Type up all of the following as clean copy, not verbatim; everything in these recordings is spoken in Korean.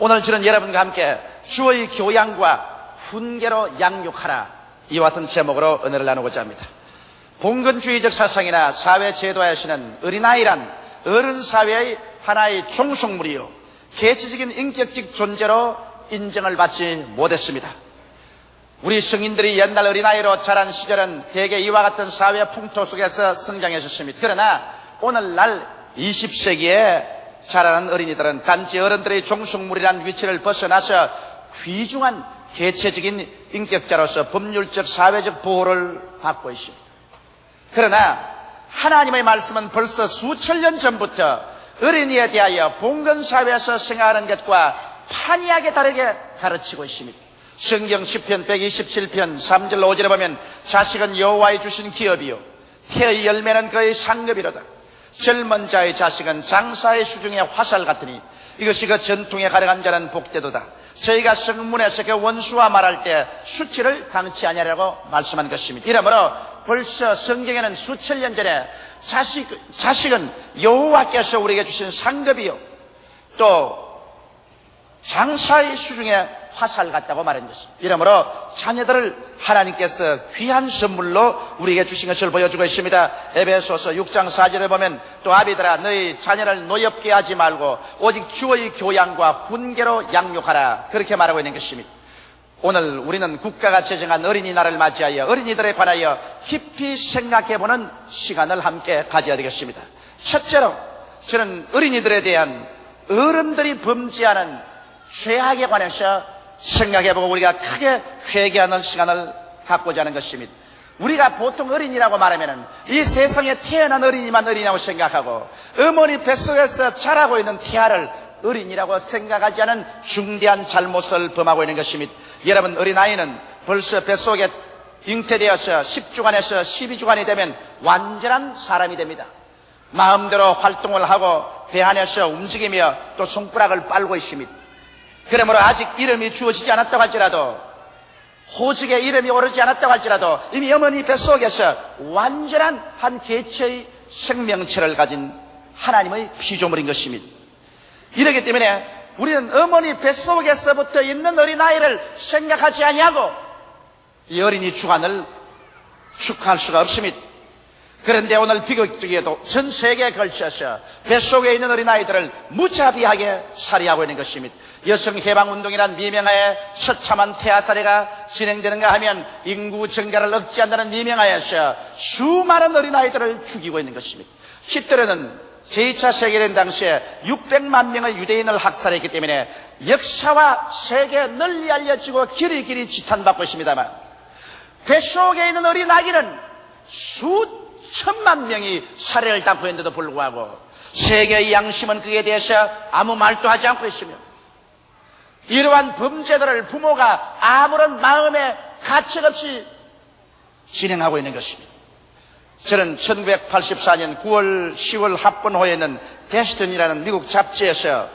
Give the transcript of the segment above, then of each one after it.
오늘 저는 여러분과 함께 주의 교양과 훈계로 양육하라, 이와 같은 제목으로 은혜를 나누고자 합니다. 봉건주의적 사상이나 사회 제도에서는 어린아이란 어른사회의 하나의 종속물이요, 개체적인 인격적 존재로 인정을 받지 못했습니다. 우리 성인들이 옛날 어린아이로 자란 시절은 대개 이와 같은 사회 풍토 속에서 성장했었습니다. 그러나 오늘날 20세기에 자라는 어린이들은 단지 어른들의 종속물이란 위치를 벗어나서 귀중한 개체적인 인격자로서 법률적 사회적 보호를 받고 있습니다. 그러나 하나님의 말씀은 벌써 수천 년 전부터 어린이에 대하여 봉건사회에서 생활하는 것과 판이하게 다르게 가르치고 있습니다. 성경 10편 127편 3절 5절에 보면 자식은 여호와의 주신 기업이요 태의 열매는 그의 상급이로다. 젊은 자의 자식은 장사의 수중의 화살 같으니 이것이 그 전통에 가려간 자는 복되도다. 저희가 성문에서 그 원수와 말할 때 수치를 당치 아니하라고 말씀한 것입니다. 이러므로 벌써 성경에는 수천 년 전에 자식은 여호와께서 우리에게 주신 상급이요 또 장사의 수중에 화살 같다고 말한 것입니다. 이러므로 자녀들을 하나님께서 귀한 선물로 우리에게 주신 것을 보여주고 있습니다. 에베소서 6장 4절에 보면 또 아비들아 너희 자녀를 노엽게 하지 말고 오직 주의 교양과 훈계로 양육하라, 그렇게 말하고 있는 것입니다. 오늘 우리는 국가가 제정한 어린이날을 맞이하여 어린이들에 관하여 깊이 생각해보는 시간을 함께 가져야 되겠습니다. 첫째로 저는 어린이들에 대한 어른들이 범죄하는 죄악에 관해서 생각해보고 우리가 크게 회개하는 시간을 갖고자 하는 것입니다. 우리가 보통 어린이라고 말하면 이 세상에 태어난 어린이만 어린이라고 생각하고 어머니 뱃속에서 자라고 있는 태아를 어린이라고 생각하지 않은 중대한 잘못을 범하고 있는 것입니다. 여러분, 어린아이는 벌써 뱃속에 잉태되어서 10주간에서 12주간이 되면 완전한 사람이 됩니다. 마음대로 활동을 하고 배 안에서 움직이며 또 손가락을 빨고 있습니다. 그러므로 아직 이름이 주어지지 않았다고 할지라도, 호적에 이름이 오르지 않았다고 할지라도 이미 어머니 뱃속에서 완전한 한 개체의 생명체를 가진 하나님의 피조물인 것입니다. 이렇기 때문에 우리는 어머니 뱃속에서부터 있는 어린아이를 생각하지 아니하고 이 어린이 주간을 축하할 수가 없습니다. 그런데 오늘 비극적이게도 전 세계에 걸쳐서 뱃속에 있는 어린아이들을 무자비하게 살해하고 있는 것입니다. 여성해방운동이란 미명하에 처참한 태아 살해가 진행되는가 하면 인구 증가를 억제한다는 미명하에서 수많은 어린아이들을 죽이고 있는 것입니다. 히틀러는 제2차 세계대전 당시에 600만 명의 유대인을 학살했기 때문에 역사와 세계에 널리 알려지고 길이길이 지탄받고 있습니다만, 뱃속에 있는 어린아이는 수천만 명이 살해를 당하고 있는데도 불구하고 세계의 양심은 그에 대해서 아무 말도 하지 않고 있으며, 이러한 범죄들을 부모가 아무런 마음의 가책 없이 진행하고 있는 것입니다. 저는 1984년 9월 10월 합본호에는 데스티니라는 미국 잡지에서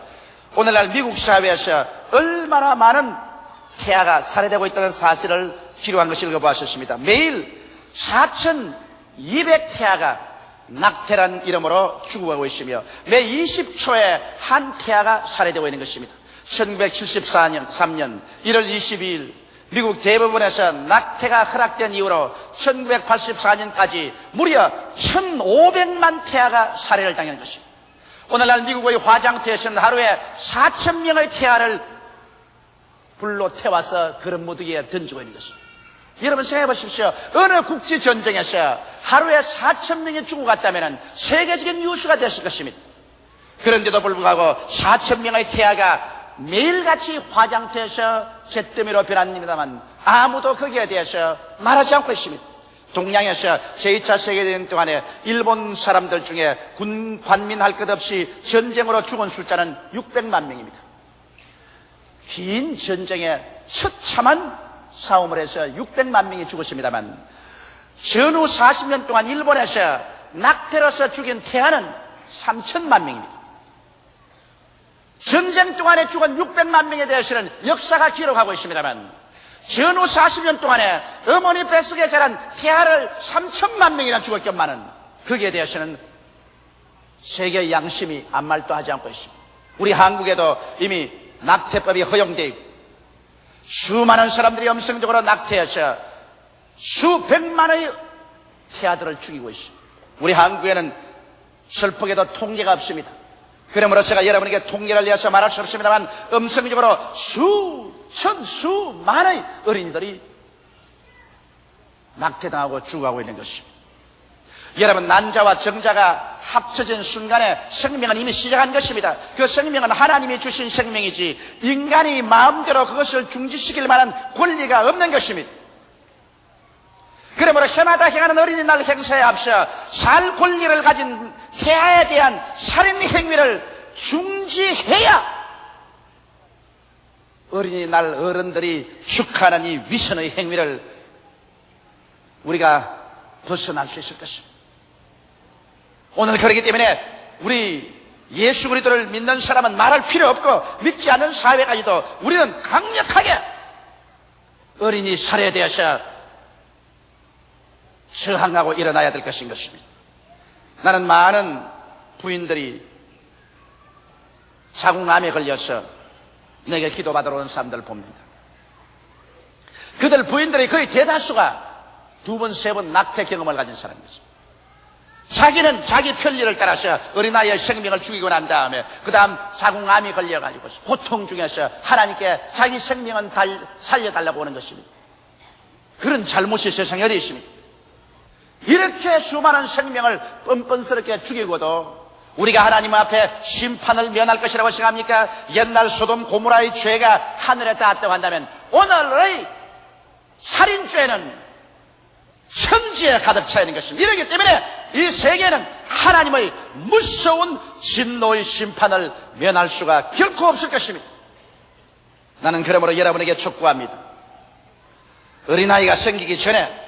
오늘날 미국 사회에서 얼마나 많은 태아가 살해되고 있다는 사실을 기록한 것을 읽어보았습니다. 매일 4,200태아가 낙태란 이름으로 죽어가고 있으며 매 20초에 한 태아가 살해되고 있는 것입니다. 1974년 3년 1월 22일 미국 대법원에서 낙태가 허락된 이후로 1984년까지 무려 1,500만 태아가 살해를 당한 것입니다. 오늘날 미국의 화장터에서는 하루에 4,000명의 태아를 불로 태워서 그런 무더기에 던지고 있는 것입니다. 여러분 생각해 보십시오. 어느 국지전쟁에서 하루에 4,000명이 죽어갔다면 세계적인 뉴스가 됐을 것입니다. 그런데도 불구하고 4,000명의 태아가 매일같이 화장터에서 잿더미로 변합니다만 아무도 거기에 대해서 말하지 않고 있습니다. 동양에서 제2차 세계대전 동안에 일본 사람들 중에 군 관민할 것 없이 전쟁으로 죽은 숫자는 600만 명입니다. 긴 전쟁에 처참한 싸움을 해서 600만 명이 죽었습니다만 전후 40년 동안 일본에서 낙태로서 죽인 태아는 3천만 명입니다. 전쟁 동안에 죽은 600만 명에 대해서는 역사가 기록하고 있습니다만 전후 40년 동안에 어머니 뱃속에 자란 태아를 3천만 명이나 죽었건만은 거기에 대해서는 세계의 양심이 아무 말도 하지 않고 있습니다. 우리 한국에도 이미 낙태법이 허용되어 있고 수많은 사람들이 엄성적으로 낙태해서 수백만의 태아들을 죽이고 있습니다. 우리 한국에는 슬프게도 통계가 없습니다. 그러므로 제가 여러분에게 통계를 내서 말할 수 없습니다만 음성적으로 수만의 어린이들이 낙태당하고 죽어가고 있는 것입니다. 여러분, 난자와 정자가 합쳐진 순간에 생명은 이미 시작한 것입니다. 그 생명은 하나님이 주신 생명이지 인간이 마음대로 그것을 중지시킬 만한 권리가 없는 것입니다. 그러므로 해마다 행하는 어린이날 행사에 앞서 살 권리를 가진 태아에 대한 살인 행위를 중지해야 어린이날 어른들이 축하하는 이 위선의 행위를 우리가 벗어날 수 있을 것입니다. 오늘 그렇기 때문에 우리 예수 그리스도를 믿는 사람은 말할 필요 없고 믿지 않는 사회까지도 우리는 강력하게 어린이 살해에 대해서 저항하고 일어나야 될 것인 것입니다. 나는 많은 부인들이 자궁암에 걸려서 내게 기도받으러 온 사람들을 봅니다. 그들 부인들이 거의 대다수가 2번, 3번 낙태 경험을 가진 사람이었습니다. 자기는 자기 편리를 따라서 어린아이의 생명을 죽이고 난 다음에 그 다음 자궁암이 걸려가지고 고통 중에서 하나님께 자기 생명은 살려달라고 하는 것입니다. 그런 잘못이 세상에 어디 있습니까? 이렇게 수많은 생명을 뻔뻔스럽게 죽이고도 우리가 하나님 앞에 심판을 면할 것이라고 생각합니까? 옛날 소돔 고모라의 죄가 하늘에 닿았다고 한다면 오늘의 살인죄는 천지에 가득 차 있는 것입니다. 이렇기 때문에 이 세계는 하나님의 무서운 진노의 심판을 면할 수가 결코 없을 것입니다. 나는 그러므로 여러분에게 촉구합니다. 어린아이가 생기기 전에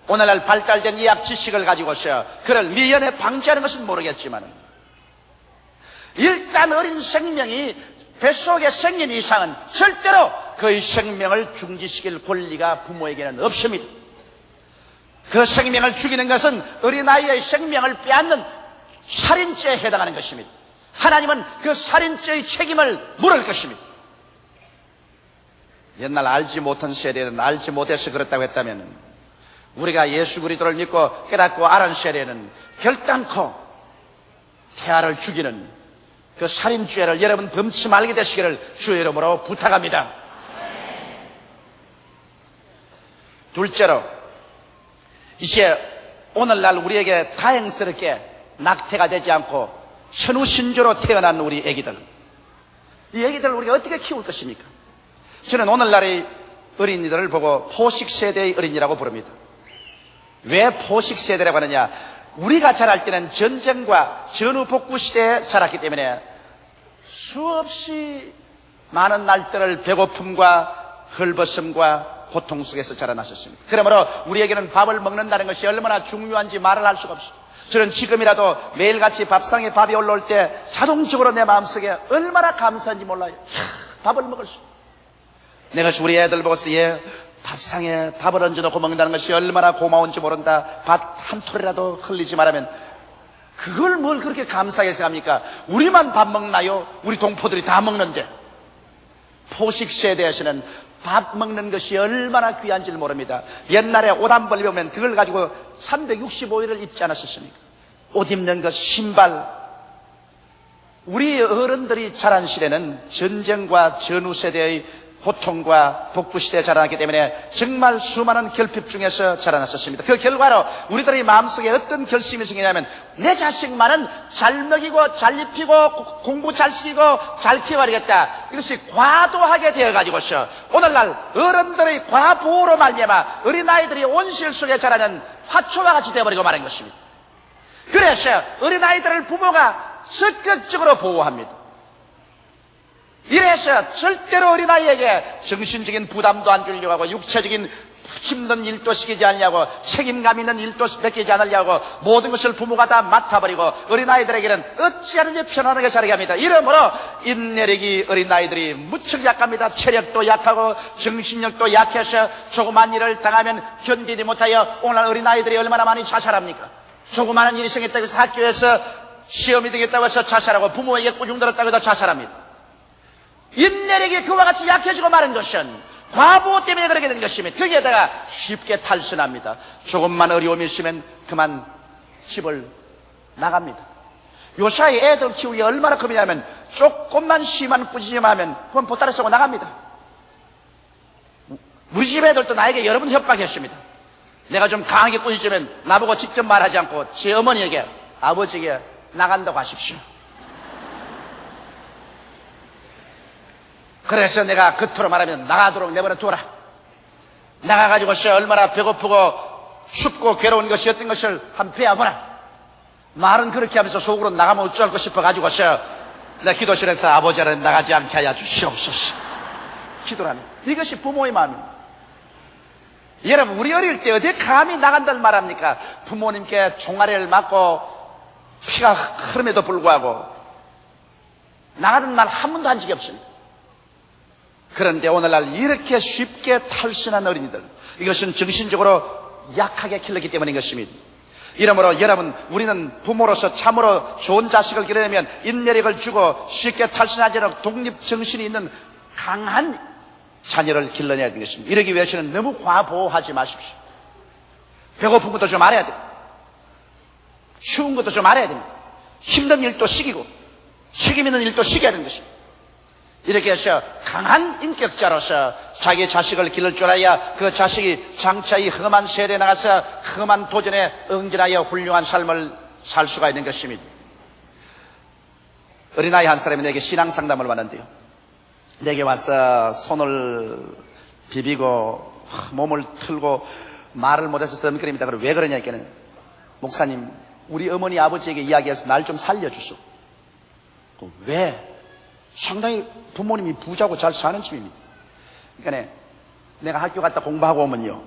오늘날 발달된 의학 지식을 가지고서 그를 미연에 방지하는 것은 모르겠지만 일단 어린 생명이 뱃속에 생긴 이상은 절대로 그의 생명을 중지시킬 권리가 부모에게는 없습니다. 그 생명을 죽이는 것은 어린아이의 생명을 빼앗는 살인죄에 해당하는 것입니다. 하나님은 그 살인죄의 책임을 물을 것입니다. 옛날 알지 못한 세대는 알지 못해서 그렇다고 했다면 우리가 예수 그리스도를 믿고 깨닫고 알은 세대는 결단코 태아를 죽이는 그 살인죄를 여러분 범치 말게 되시기를 주의 이름으로 부탁합니다. 둘째로 이제 오늘날 우리에게 다행스럽게 낙태가 되지 않고 천우신조로 태어난 우리 애기들, 이 애기들을 우리가 어떻게 키울 것입니까? 저는 오늘날의 어린이들을 보고 포식세대의 어린이라고 부릅니다. 왜 포식세대라고 하느냐? 우리가 자랄 때는 전쟁과 전후복구 시대에 자랐기 때문에 수없이 많은 날들을 배고픔과 헐벗음과 고통 속에서 자라났었습니다. 그러므로 우리에게는 밥을 먹는다는 것이 얼마나 중요한지 말을 할 수가 없습니다. 저는 지금이라도 매일같이 밥상에 밥이 올라올 때 자동적으로 내 마음속에 얼마나 감사한지 몰라요. 밥을 먹을 수. 내가 우리 애들 보고서 밥상에 밥을 얹어놓고 먹는다는 것이 얼마나 고마운지 모른다. 밥 한 톨이라도 흘리지 말라면 그걸 뭘 그렇게 감사하게 생각합니까? 우리만 밥 먹나요? 우리 동포들이 다 먹는데. 포식세대에서는 밥 먹는 것이 얼마나 귀한지를 모릅니다. 옛날에 옷 한 벌 입으면 그걸 가지고 365일을 입지 않았었습니까? 옷 입는 것, 신발. 우리 어른들이 자란 시대는 전쟁과 전후세대의 고통과 복부시대에 자라났기 때문에 정말 수많은 결핍 중에서 자라났었습니다. 그 결과로 우리들의 마음속에 어떤 결심이 생기냐면 내 자식만은 잘 먹이고 잘 입히고 공부 잘 시키고 잘 키워야겠다. 이것이 과도하게 되어가지고서 오늘날 어른들의 과보호로 말미암아 어린아이들이 온실 속에 자라는 화초와 같이 되어버리고 마는 것입니다. 그래서 어린아이들을 부모가 적극적으로 보호합니다. 이래서 절대로 어린아이에게 정신적인 부담도 안 주려고 하고 육체적인 힘든 일도 시키지 않으려고 책임감 있는 일도 베끼지 않으려고 모든 것을 부모가 다 맡아버리고 어린아이들에게는 어찌하든지 편안하게 자라게 합니다. 이러므로 인내력이 어린아이들이 무척 약합니다. 체력도 약하고 정신력도 약해서 조그만 일을 당하면 견디지 못하여 오늘날 어린아이들이 얼마나 많이 자살합니까? 조그마한 일이 생겼다고 해서 학교에서 시험이 되겠다고 해서 자살하고 부모에게 꾸중 들었다고 해서 자살합니다. 인내력이 그와 같이 약해지고 마는 것은 과부 때문에 그렇게 된 것입니다. 거기에다가 쉽게 탈선합니다. 조금만 어려움이 있으면 그만 집을 나갑니다. 요사이 애들 키우기 얼마나 겁이냐면 조금만 심한 꾸짖음하면 그건 보따리 쏘고 나갑니다. 우리 집 애들도 나에게 여러 번 협박했습니다. 내가 좀 강하게 꾸짖으면 나보고 직접 말하지 않고 제 어머니에게, 아버지에게 나간다고 하십시오. 그래서 내가 그토록 말하면 나가도록 내버려 둬라. 나가가지고서 얼마나 배고프고 춥고 괴로운 것이 어떤 것을 한번 배워보라. 말은 그렇게 하면서 속으로 나가면 어쩔 것 싶어가지고서 내 기도실에서 아버지를 나가지 않게 하여 주시옵소서 기도라는, 이것이 부모의 마음입니다. 여러분, 우리 어릴 때 어디 감히 나간다는 말 합니까? 부모님께 종아리를 맞고 피가 흐름에도 불구하고 나가던 말 한 번도 한 적이 없습니다. 그런데 오늘날 이렇게 쉽게 탈선한 어린이들, 이것은 정신적으로 약하게 길렀기 때문인 것입니다. 이러므로 여러분, 우리는 부모로서 참으로 좋은 자식을 기르려면 인내력을 주고 쉽게 탈선하지 않은 독립정신이 있는 강한 자녀를 길러내야 되는 것입니다. 이러기 위해서는 너무 과보호하지 마십시오. 배고픈 것도 좀 알아야 됩니다. 추운 것도 좀 알아야 됩니다. 힘든 일도 시키고 책임 있는 일도 시켜야 되는 것입니다. 이렇게 해서 강한 인격자로서 자기 자식을 기를 줄 알아야 그 자식이 장차 이 험한 세대에 나가서 험한 도전에 응전하여 훌륭한 삶을 살 수가 있는 것입니다. 어린아이 한 사람이 내게 신앙상담을 왔는데요, 내게 와서 손을 비비고 몸을 틀고 말을 못해서 덤거립니다. 그럼 왜 그러냐 했더니, 목사님, 우리 어머니 아버지에게 이야기해서 날 좀 살려주소. 왜? 상당히 부모님이 부자고 잘 사는 집입니다. 그러니까 내가 학교 갔다 공부하고 오면요,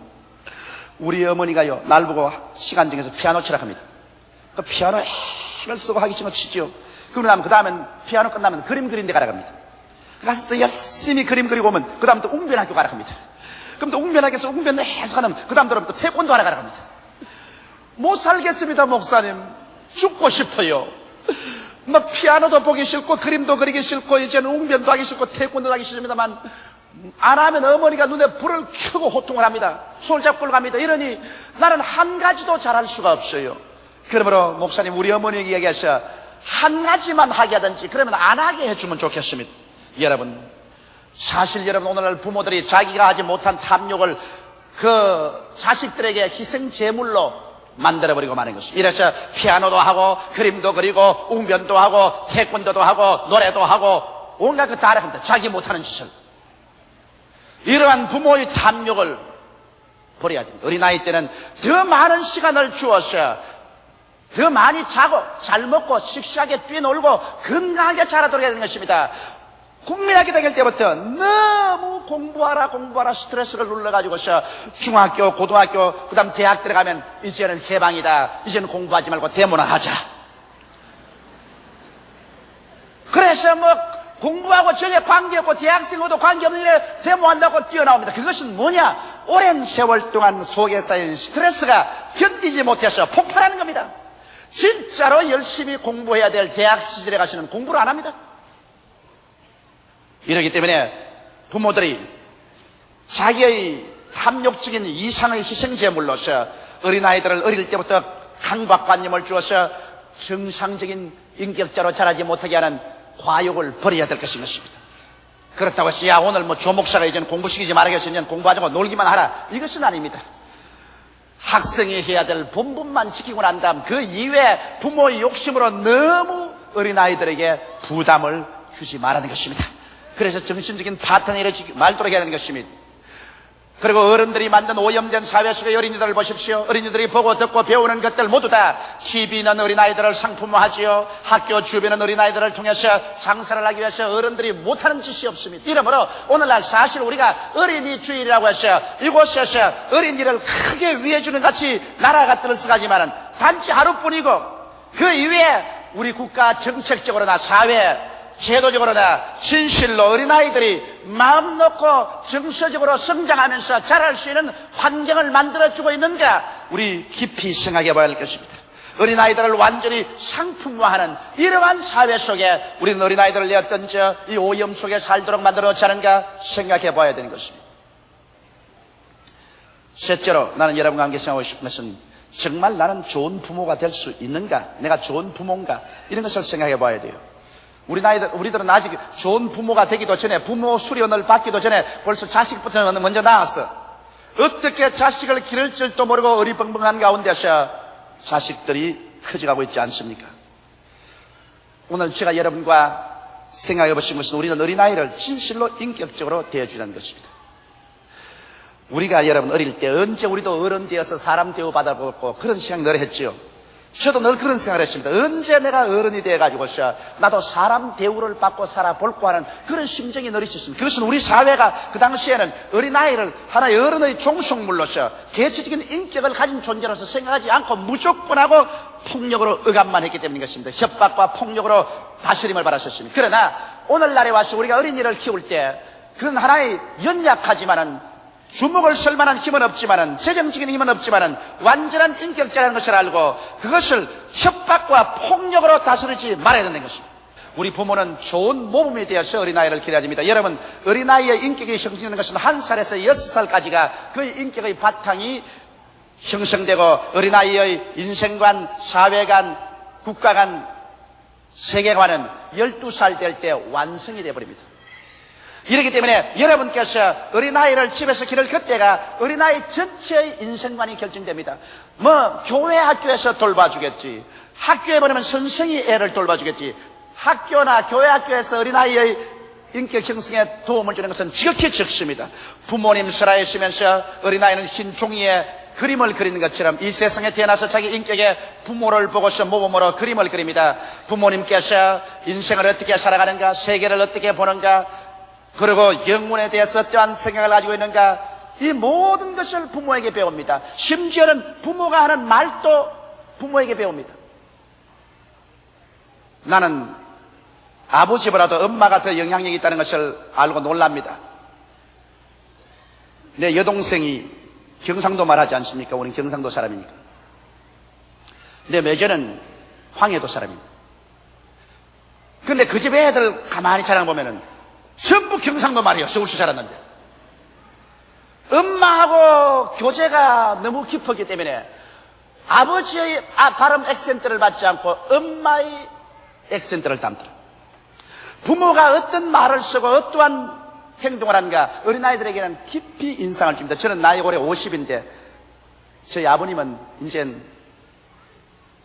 우리 어머니가요 날 보고 시간 정해서 피아노 치라 합니다. 그 피아노 힘을 쓰고 하기 싫으면 치죠. 그러면 그 다음엔 피아노 끝나면 그림 그린 데 가라 합니다. 가서 또 열심히 그림 그리고 오면 그 다음 또 웅변학교 가라 합니다. 그럼 또 웅변학교에서 웅변 해석하면 그 다음 들어오면 또 태권도 하러 가라 합니다. 못 살겠습니다, 목사님. 죽고 싶어요. 뭐 피아노도 보기 싫고 그림도 그리기 싫고 이제는 웅변도 하기 싫고 태권도 하기 싫습니다만, 안 하면 어머니가 눈에 불을 켜고 호통을 합니다. 손을 잡고 갑니다. 이러니 나는 한 가지도 잘할 수가 없어요. 그러므로 목사님, 우리 어머니에게 얘기하셔 한 가지만 하게 하든지 그러면 안 하게 해주면 좋겠습니다. 여러분, 사실 여러분, 오늘날 부모들이 자기가 하지 못한 탐욕을 그 자식들에게 희생제물로 만들어버리고 마는 것입니다. 이래서 피아노도 하고 그림도 그리고 웅변도 하고 태권도도 하고 노래도 하고 온갖 그 다 합니다. 자기 못하는 짓을. 이러한 부모의 탐욕을 버려야 됩니다. 어린아이 때는 더 많은 시간을 주어서 더 많이 자고 잘 먹고 씩씩하게 뛰놀고 건강하게 자라도록 해야 되는 것입니다. 국민학교 다닐 때부터 너무 공부하라 스트레스를 눌러가지고서 중학교, 고등학교, 그 다음 대학 들어가면 이제는 해방이다, 이제는 공부하지 말고 데모나 하자. 그래서 뭐 공부하고 전혀 관계없고 대학생하고도 관계없는 일에 데모한다고 뛰어나옵니다. 그것은 뭐냐? 오랜 세월 동안 속에 쌓인 스트레스가 견디지 못해서 폭발하는 겁니다. 진짜로 열심히 공부해야 될 대학 시절에 가시는 공부를 안 합니다. 이러기 때문에 부모들이 자기의 탐욕적인 이상의 희생제물로서 어린아이들을 어릴 때부터 강박관념을 주어서 정상적인 인격자로 자라지 못하게 하는 과욕을 버려야 될 것입니다. 그렇다고 해서 야, 오늘 뭐 조목사가 이제는 공부시키지 말아야겠어, 이제는 공부하자고 놀기만 하라, 이것은 아닙니다. 학생이 해야 될 본분만 지키고 난 다음 그 이외에 부모의 욕심으로 너무 어린아이들에게 부담을 주지 말라는 것입니다. 그래서 정신적인 파탄을 말도록 해야 하는 것입니다. 그리고 어른들이 만든 오염된 사회 속의 어린이들을 보십시오. 어린이들이 보고 듣고 배우는 것들 모두 다 TV는 어린아이들을 상품화하지요. 학교 주변은 어린아이들을 통해서 장사를 하기 위해서 어른들이 못하는 짓이 없습니다. 이러므로 오늘날 사실 우리가 어린이 주일이라고 해서 이곳에서 어린이를 크게 위해주는 같이 나라 같은 쓰가지만은 단지 하루뿐이고 그 이외에 우리 국가 정책적으로나 사회 제도적으로나 진실로 어린아이들이 마음 놓고 정서적으로 성장하면서 자랄 수 있는 환경을 만들어주고 있는가, 우리 깊이 생각해 봐야 할 것입니다. 어린아이들을 완전히 상품화하는 이러한 사회 속에 우리는 어린아이들을 내어던져 이 오염 속에 살도록 만들어놓지 않은가 생각해 봐야 되는 것입니다. 셋째로 나는 여러분과 함께 생각하고 싶은 것은 정말 나는 좋은 부모가 될 수 있는가, 내가 좋은 부모인가, 이런 것을 생각해 봐야 돼요. 우리들은 아직 좋은 부모가 되기도 전에, 부모 수련을 받기도 전에 벌써 자식부터 먼저 낳았어. 어떻게 자식을 기를지도 모르고 어리벙벙한 가운데서 자식들이 커져가고 있지 않습니까? 오늘 제가 여러분과 생각해 보신 것은 우리는 어린아이를 진실로 인격적으로 대해주는 것입니다. 우리가 여러분 어릴 때 언제 우리도 어른 되어서 사람 대우 받아보고 그런 생각 늘 했지요. 저도 늘 그런 생각을 했습니다. 언제 내가 어른이 돼가지고서 나도 사람 대우를 받고 살아볼고 하는 그런 심정이 늘 있었습니다. 그것은 우리 사회가 그 당시에는 어린아이를 하나의 어른의 종속물로서 개체적인 인격을 가진 존재로서 생각하지 않고 무조건하고 폭력으로 억압만 했기 때문인 것입니다. 협박과 폭력으로 다스림을 받았었습니다. 그러나 오늘날에 와서 우리가 어린이를 키울 때 그건 하나의 연약하지만은 주먹을 쓸 만한 힘은 없지만은, 재정적인 힘은 없지만은 완전한 인격자라는 것을 알고 그것을 협박과 폭력으로 다스리지 말아야 된다는 것입니다. 우리 부모는 좋은 모범이 되어서 어린아이를 기려야 됩니다. 여러분, 어린아이의 인격이 형성되는 것은 1살에서 6살까지가 그 인격의 바탕이 형성되고 어린아이의 인생관, 사회관, 국가관, 세계관은 12살 될 때 완성이 되어버립니다. 이렇기 때문에 여러분께서 어린아이를 집에서 기를 그때가 어린아이 전체의 인생관이 결정됩니다. 교회 학교에서 돌봐주겠지, 학교에 보내면 선생이 애를 돌봐주겠지, 학교나 교회 학교에서 어린아이의 인격 형성에 도움을 주는 것은 지극히 적습니다. 부모님 설하시면서 어린아이는 흰 종이에 그림을 그리는 것처럼 이 세상에 태어나서 자기 인격에 부모를 보고서 모범으로 그림을 그립니다. 부모님께서 인생을 어떻게 살아가는가, 세계를 어떻게 보는가, 그리고 영혼에 대해서 어떠한 생각을 가지고 있는가, 이 모든 것을 부모에게 배웁니다. 심지어는 부모가 하는 말도 부모에게 배웁니다. 나는 아버지보다도 엄마가 더 영향력이 있다는 것을 알고 놀랍니다. 내 여동생이 경상도 말하지 않습니까? 우리는 경상도 사람이니까. 내 매제는 황해도 사람입니다. 그런데 그 집 애들 가만히 자랑 보면은 전부 경상도 말이에요. 서울시 자랐는데. 엄마하고 교제가 너무 깊었기 때문에 아버지의 발음 액센트를 받지 않고 엄마의 액센트를 담더라. 부모가 어떤 말을 쓰고 어떠한 행동을 하는가 어린아이들에게는 깊이 인상을 줍니다. 저는 나이 올해 50인데 저희 아버님은 이젠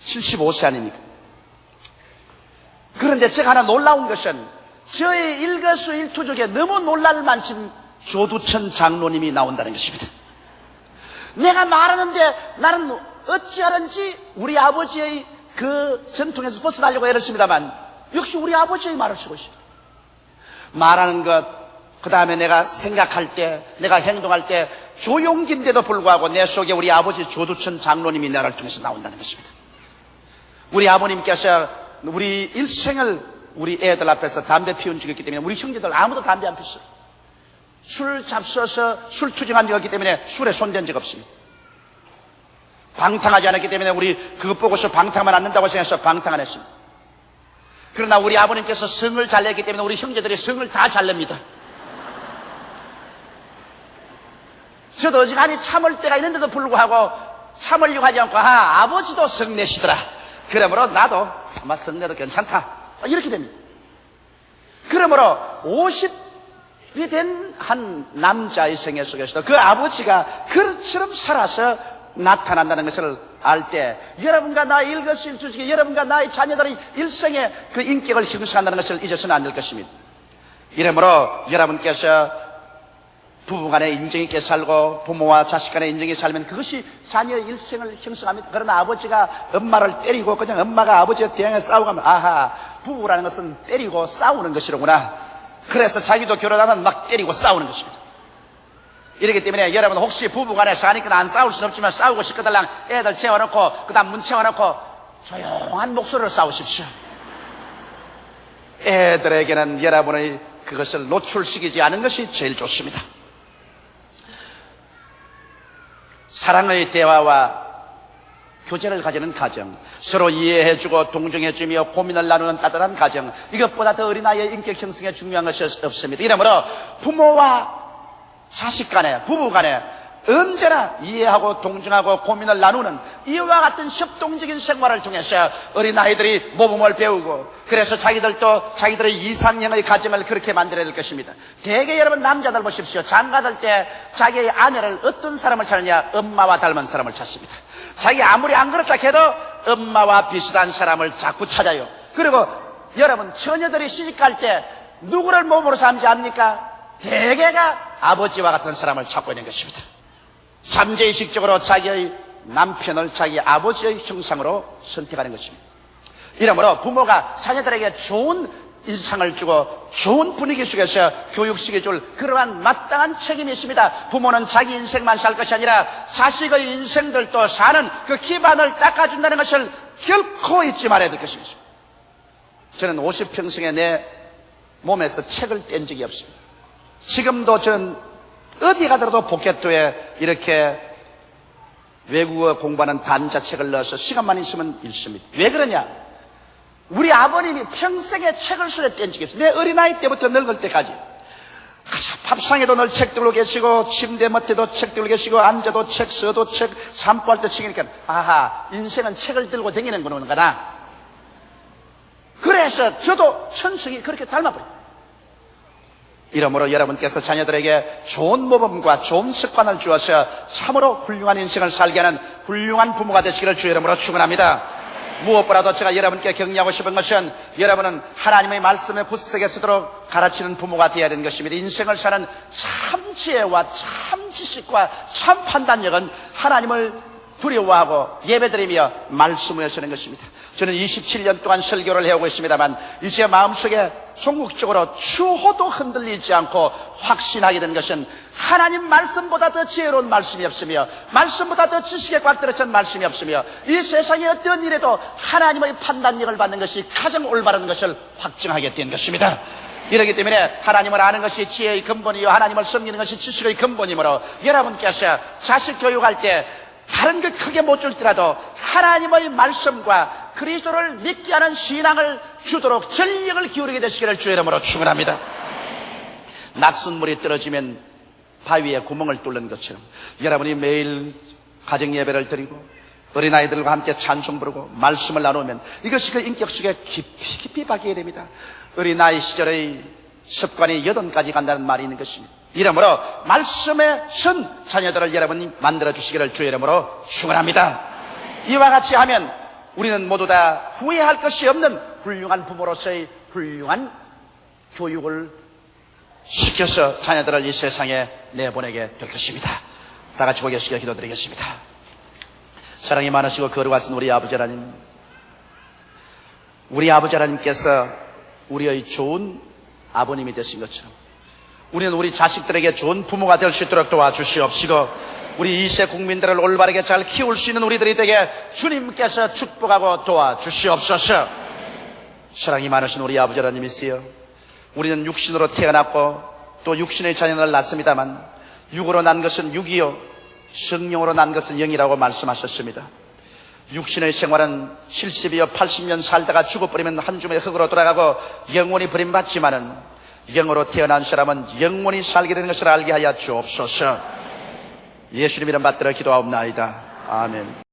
75세 아닙니까? 그런데 제가 하나 놀라운 것은 저의 일거수일투족에 너무 놀랄 만큼 조두천 장로님이 나온다는 것입니다. 내가 말하는데 나는 어찌하는지 우리 아버지의 그 전통에서 벗어나려고 애를 씁니다만 역시 우리 아버지의 말을 쓰고 있습니다. 말하는 것, 그 다음에 내가 생각할 때, 내가 행동할 때 조용기인데도 불구하고 내 속에 우리 아버지 조두천 장로님이 나를 통해서 나온다는 것입니다. 우리 아버님께서 우리 일생을 우리 애들 앞에서 담배 피운 적이 있기 때문에 우리 형제들 아무도 담배 안 피웠어요. 술 잡숴서 술 투정한 적이 없기 때문에 술에 손댄 적 없습니다. 방탕하지 않았기 때문에 우리 그것 보고서 방탕하면 안 된다고 생각해서 방탕 안 했습니다. 그러나 우리 아버님께서 성을 잘 냈기 때문에 우리 형제들이 성을 다 잘 냅니다. 저도 어지간히 참을 때가 있는데도 불구하고 참으려고 하지 않고 아버지도 성 내시더라. 그러므로 나도 아마 성 내도 괜찮다. 이렇게 됩니다. 그러므로 50이 된 한 남자의 생애 속에서도 그 아버지가 그처럼 살아서 나타난다는 것을 알 때 여러분과 나의 일거수일투족에 여러분과 나의 자녀들의 일생에 그 인격을 형성한다는 것을 잊어서는 안 될 것입니다. 이러므로 여러분께서 부부간에 인정있게 살고 부모와 자식간에 인정있게 살면 그것이 자녀의 일생을 형성합니다. 그러나 아버지가 엄마를 때리고 그냥 엄마가 아버지에 대항해 싸우고 하면 아하, 부부라는 것은 때리고 싸우는 것이로구나. 그래서 자기도 결혼하면 막 때리고 싸우는 것입니다. 이렇기 때문에 여러분 혹시 부부간에 사니까 안 싸울 수는 없지만 싸우고 싶거들랑 애들 채워놓고 그 다음 문 채워놓고 조용한 목소리로 싸우십시오. 애들에게는 여러분의 그것을 노출시키지 않은 것이 제일 좋습니다. 사랑의 대화와 교제를 가지는 가정, 서로 이해해주고 동정해주며 고민을 나누는 따뜻한 가정, 이것보다 더 어린아이의 인격 형성에 중요한 것이 없습니다. 이러므로 부모와 자식 간에, 부부 간에 언제나 이해하고 동정하고 고민을 나누는 이와 같은 협동적인 생활을 통해서 어린아이들이 모범을 배우고, 그래서 자기들도 자기들의 이상형의 가정을 그렇게 만들어야 될 것입니다. 대개 여러분 남자들 보십시오. 장가들 때 자기의 아내를 어떤 사람을 찾느냐? 엄마와 닮은 사람을 찾습니다. 자기 아무리 안 그렇다 해도 엄마와 비슷한 사람을 자꾸 찾아요. 그리고 여러분 처녀들이 시집갈 때 누구를 모범으로 삼지 압니까? 대개가 아버지와 같은 사람을 찾고 있는 것입니다. 잠재의식적으로 자기의 남편을 자기 아버지의 형상으로 선택하는 것입니다. 이러므로 부모가 자녀들에게 좋은 인상을 주고 좋은 분위기 속에서 교육시켜줄 그러한 마땅한 책임이 있습니다. 부모는 자기 인생만 살 것이 아니라 자식의 인생들도 사는 그 기반을 닦아준다는 것을 결코 잊지 말아야 될 것입니다. 저는 50평생에 내 몸에서 책을 뗀 적이 없습니다. 지금도 저는 어디 가더라도 포켓도에 이렇게 외국어 공부하는 단자책을 넣어서 시간만 있으면 읽습니다. 왜 그러냐? 우리 아버님이 평생에 책을 손에 뗀 적이 없어요. 내 어린아이 때부터 늙을 때까지. 밥상에도 늘 책 들고 계시고, 침대 밑에도 책 들고 계시고, 앉아도 책, 서도 책,散歩할 때 책이니까, 아하, 인생은 책을 들고 다니는구나. 그래서 저도 천성이 그렇게 닮아버려요. 이러므로 여러분께서 자녀들에게 좋은 모범과 좋은 습관을 주어서 참으로 훌륭한 인생을 살게 하는 훌륭한 부모가 되시기를 주의 이름으로 축원합니다. 무엇보다도 제가 여러분께 격려하고 싶은 것은 여러분은 하나님의 말씀에 굳세게 서도록 가르치는 부모가 되어야 되는 것입니다. 인생을 사는 참 지혜와 참 지식과 참 판단력은 하나님을 두려워하고 예배드리며 말씀을 하시는 것입니다. 저는 27년 동안 설교를 해오고 있습니다만 이제 마음속에 종국적으로 추호도 흔들리지 않고 확신하게 된 것은 하나님 말씀보다 더 지혜로운 말씀이 없으며 말씀보다 더 지식에 꽉 들어찬 말씀이 없으며 이 세상의 어떤 일에도 하나님의 판단력을 받는 것이 가장 올바른 것을 확증하게 된 것입니다. 이렇기 때문에 하나님을 아는 것이 지혜의 근본이요 하나님을 섬기는 것이 지식의 근본이므로 여러분께서 자식 교육할 때 다른 것 크게 못 줄더라도 하나님의 말씀과 그리스도를 믿게 하는 신앙을 주도록 전력을 기울이게 되시기를 주의 이름으로 축원합니다. 낯선 물이 떨어지면 바위에 구멍을 뚫는 것처럼 여러분이 매일 가정예배를 드리고 어린아이들과 함께 찬송 부르고 말씀을 나누면 이것이 그 인격 속에 깊이 박히게 됩니다. 어린아이 시절의 습관이 8가지 간다는 말이 있는 것입니다. 이러므로 말씀에 선 자녀들을 여러분이 만들어주시기를 주의 이름으로 축원합니다. 이와 같이 하면 우리는 모두 다 후회할 것이 없는 훌륭한 부모로서의 훌륭한 교육을 시켜서 자녀들을 이 세상에 내보내게 될 것입니다. 다 같이 고개 숙여 기도드리겠습니다. 사랑이 많으시고 거룩하신 우리 아버지 하나님, 우리 아버지 하나님께서 우리의 좋은 아버님이 되신 것처럼 우리는 우리 자식들에게 좋은 부모가 될 수 있도록 도와주시옵시고 우리 2세 국민들을 올바르게 잘 키울 수 있는 우리들이 되게 주님께서 축복하고 도와주시옵소서. 사랑이 많으신 우리 아버지 하나님이시여, 우리는 육신으로 태어났고 또 육신의 자녀를 낳습니다만 육으로 난 것은 육이요 성령으로 난 것은 영이라고 말씀하셨습니다. 육신의 생활은 70이요 80년 살다가 죽어버리면 한 줌의 흙으로 돌아가고 영원히 버림받지만은 영으로 태어난 사람은 영원히 살게 되는 것을 알게 하여 주옵소서. 예수님 이름 받들어 기도하옵나이다. 아멘.